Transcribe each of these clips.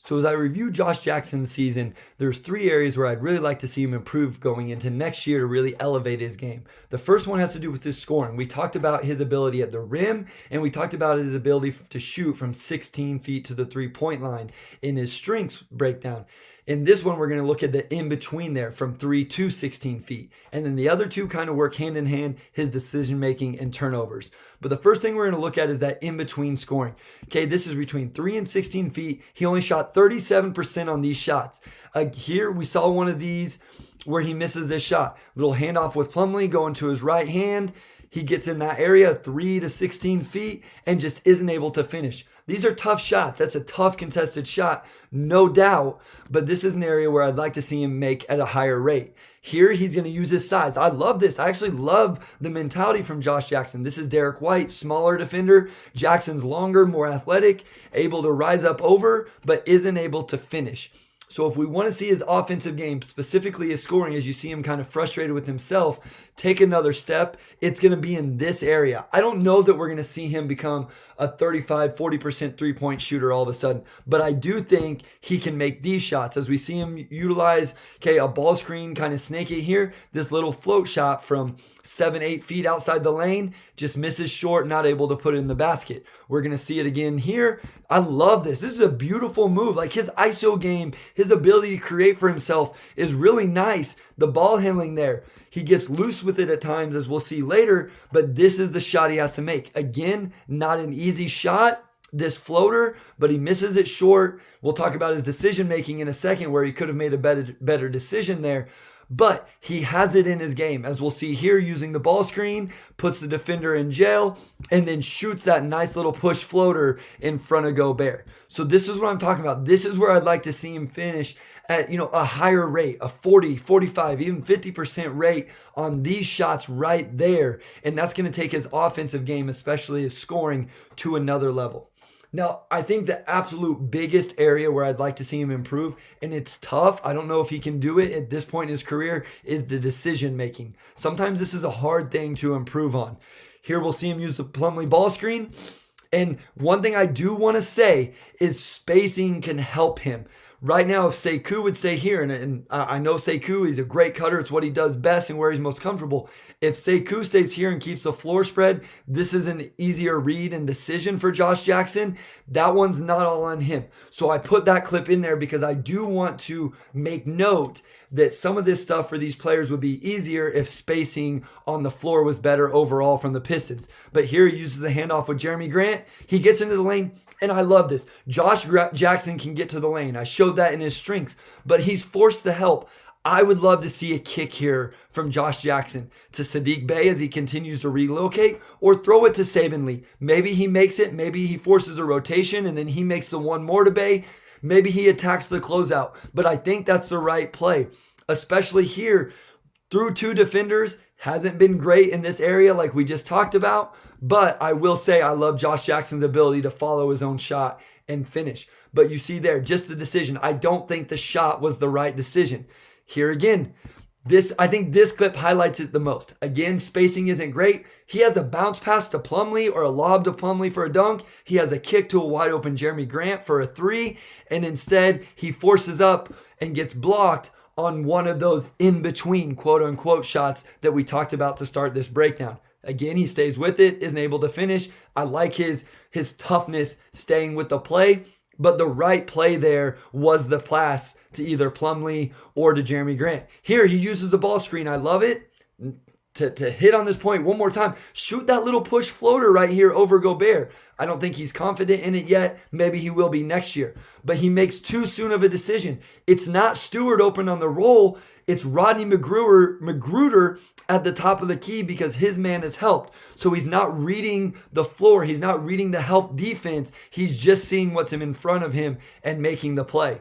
So as I review Josh Jackson's season, there's 3 areas where I'd really like to see him improve going into next year to really elevate his game. The first one has to do with his scoring. We talked about his ability at the rim, and we talked about his ability to shoot from 16 feet to the 3-point line in his strengths breakdown. In this one, we're going to look at the in-between there from 3 to 16 feet. And then the other two kind of work hand in hand, his decision-making and turnovers. But the first thing we're going to look at is that in-between scoring. Okay, this is between 3 and 16 feet. He only shot 37% on these shots. Here we saw one of these where he misses this shot. Little handoff with Plumlee going to his right hand. He gets in that area, 3 to 16 feet, and just isn't able to finish. These are tough shots. That's a tough contested shot, no doubt. But this is an area where I'd like to see him make at a higher rate. Here, he's going to use his size. I love this. I actually love the mentality from Josh Jackson. This is Derek White, smaller defender. Jackson's longer, more athletic, able to rise up over, but isn't able to finish. So if we want to see his offensive game, specifically his scoring, as you see him kind of frustrated with himself, take another step, it's going to be in this area. I don't know that we're going to see him become a 35-40% three-point shooter all of a sudden, but I do think he can make these shots. As we see him utilize, a ball screen, kind of snake it here, this little float shot from 7-8 feet outside the lane, just misses short, not able to put it in the basket. We're going to see it again here. I love this. This is a beautiful move. Like his ISO game, his ability to create for himself is really nice. The ball handling there, he gets loose with it at times, as we'll see later, but this is the shot he has to make. Again, not an easy shot, this floater, but he misses it short. We'll talk about his decision making in a second, where he could have made a better decision there. But he has it in his game, as we'll see here, using the ball screen, puts the defender in jail, and then shoots that nice little push floater in front of Gobert. So this is what I'm talking about. This is where I'd like to see him finish at, a higher rate, a 40, 45, even 50% rate on these shots right there. And that's going to take his offensive game, especially his scoring, to another level. Now, I think the absolute biggest area where I'd like to see him improve, and it's tough, I don't know if he can do it at this point in his career, is the decision making. Sometimes this is a hard thing to improve on. Here we'll see him use the Plumlee ball screen. And one thing I do want to say is spacing can help him. Right now, if Sekou would stay here, and I know Sekou, he's a great cutter. It's what he does best and where he's most comfortable. If Sekou stays here and keeps the floor spread, this is an easier read and decision for Josh Jackson. That one's not all on him. So I put that clip in there because I do want to make note that some of this stuff for these players would be easier if spacing on the floor was better overall from the Pistons. But here he uses the handoff with Jeremy Grant. He gets into the lane. And I love this. Josh Jackson can get to the lane. I showed that in his strengths, but he's forced the help. I would love to see a kick here from Josh Jackson to Saddiq Bey as he continues to relocate, or throw it to Saben Lee. Maybe he makes it. Maybe he forces a rotation and then he makes the one more to Bey. Maybe he attacks the closeout. But I think that's the right play, especially here through 2 defenders. Hasn't been great in this area like we just talked about, but I will say I love Josh Jackson's ability to follow his own shot and finish. But you see there, just the decision. I don't think the shot was the right decision. Here again, I think this clip highlights it the most. Again, spacing isn't great. He has a bounce pass to Plumlee or a lob to Plumlee for a dunk. He has a kick to a wide open Jeremy Grant for a 3, and instead he forces up and gets blocked on one of those in-between quote-unquote shots that we talked about to start this breakdown. Again, he stays with it, isn't able to finish. I like his toughness staying with the play, but the right play there was the pass to either Plumlee or to Jeremy Grant. Here, he uses the ball screen. I love it. To hit on this point one more time, shoot that little push floater right here over Gobert. I don't think he's confident in it yet. Maybe he will be next year. But he makes too soon of a decision. It's not Stewart open on the roll. It's Rodney Magruder at the top of the key because his man is helped. So he's not reading the floor. He's not reading the help defense. He's just seeing what's in front of him and making the play.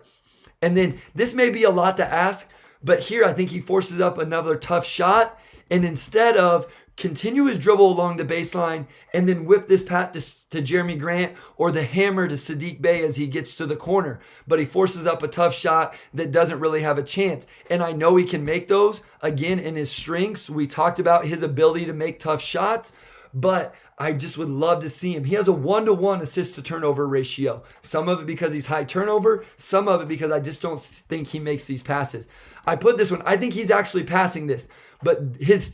And then this may be a lot to ask, but here I think he forces up another tough shot. And instead of continue his dribble along the baseline and then whip this pass to Jeremy Grant or the hammer to Saddiq Bey as he gets to the corner, but he forces up a tough shot that doesn't really have a chance. And I know he can make those, again, in his strengths. We talked about his ability to make tough shots, but I just would love to see him. He has a 1-to-1 assist to turnover ratio. Some of it because he's high turnover, some of it because I just don't think he makes these passes. I put this one, I think he's actually passing this, but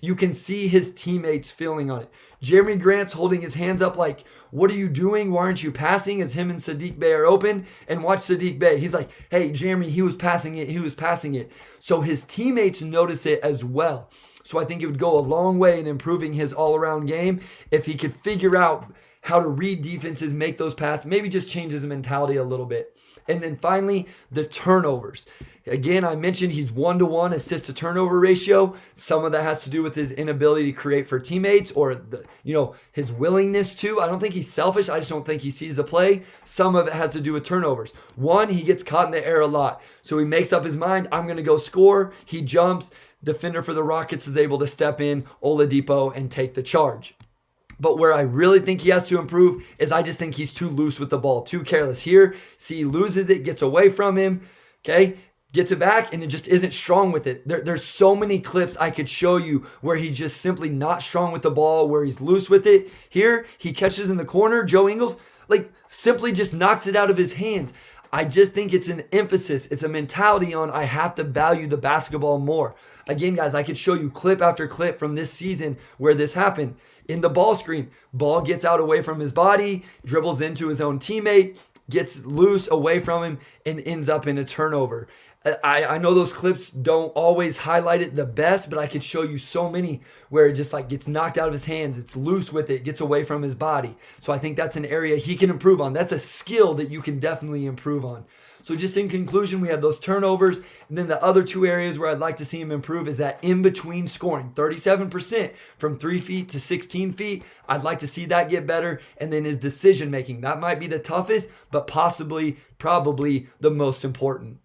you can see his teammates feeling on it. Jeremy Grant's holding his hands up like, what are you doing? Why aren't you passing? As him and Sadiq Bey are open. And watch Sadiq Bey. He's like, hey, Jeremy, he was passing it. So his teammates notice it as well. So I think it would go a long way in improving his all-around game if he could figure out how to read defenses, make those passes, maybe just change his mentality a little bit. And then finally, the turnovers. Again, I mentioned he's 1-to-1 assist to turnover ratio. Some of that has to do with his inability to create for teammates or his willingness to. I don't think he's selfish. I just don't think he sees the play. Some of it has to do with turnovers. One, he gets caught in the air a lot. So he makes up his mind, I'm going to go score. He jumps. Defender for the Rockets is able to step in, Oladipo, and take the charge. But where I really think he has to improve is I just think he's too loose with the ball, too careless. Here, see, he loses it, gets away from him, okay? Gets it back, and it just isn't strong with it. There's so many clips I could show you where he's just simply not strong with the ball, where he's loose with it. Here, he catches in the corner. Joe Ingles, simply just knocks it out of his hands. I just think it's an emphasis. It's a mentality on I have to value the basketball more. Again, guys, I could show you clip after clip from this season where this happened. In the ball screen, ball gets out away from his body, dribbles into his own teammate, gets loose away from him, and ends up in a turnover. I know those clips don't always highlight it the best, but I could show you so many where it just gets knocked out of his hands. It's loose with it, gets away from his body. So I think that's an area he can improve on. That's a skill that you can definitely improve on. So just in conclusion, we have those turnovers. And then the other two areas where I'd like to see him improve is that in-between scoring. 37% from 3 feet to 16 feet. I'd like to see that get better. And then his decision making. That might be the toughest, but probably the most important.